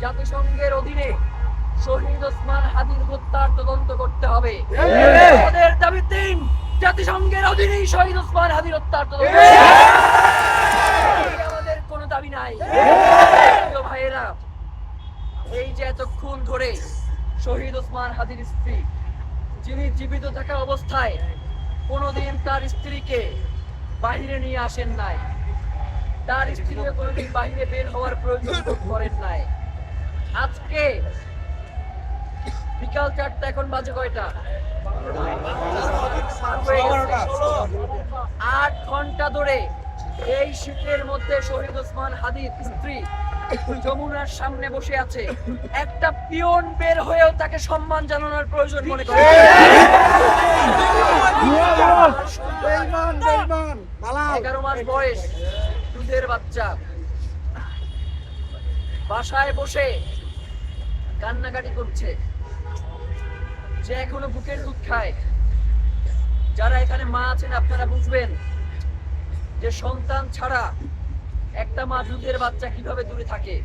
জাতিসংঘের অধীনে শহীদ ওসমান হাদির হত্যার তদন্ত করতে হবে। আমাদের দাবি ৩, জাতিসংঘের অধীনেই শহীদ ওসমান হাদির হত্যার তদন্ত। আমাদের কোনো দাবি নাই। প্রিয় ভাইয়েরা, এই যে এতক্ষণ ধরে শহীদ ওসমান হাদির স্ত্রী, যিনি জীবিত থাকা অবস্থায় কোনোদিন তার স্ত্রীকে বাহিরে নিয়ে আসেন নাই, তার স্ত্রীও কোনোদিন বাহিরে বের হওয়ার প্রয়োজন বোধ করেন নাই, আজকে বিকাল 4টা, এখন বাজে কয়টা? 8 ঘন্টা ধরে এই শীতের মধ্যে শহীদ ওসমান হাদির স্ত্রী যমুনার সামনে বসে আছে। একটা পিয়ন বের হয়েও তাকে সম্মান জানানোর প্রয়োজন মনে করে। 11 মাস বয়স, দুধের বাচ্চা, বাসায় বসে কান্নাকাটি করছে। যে এখনো বুকের দুধ খায়। যারা এখানে মা আছেন আপনারা বুঝবেন যে সন্তান ছাড়া একটা মা দুধের বাচ্চা কিভাবে দূরে থাকে।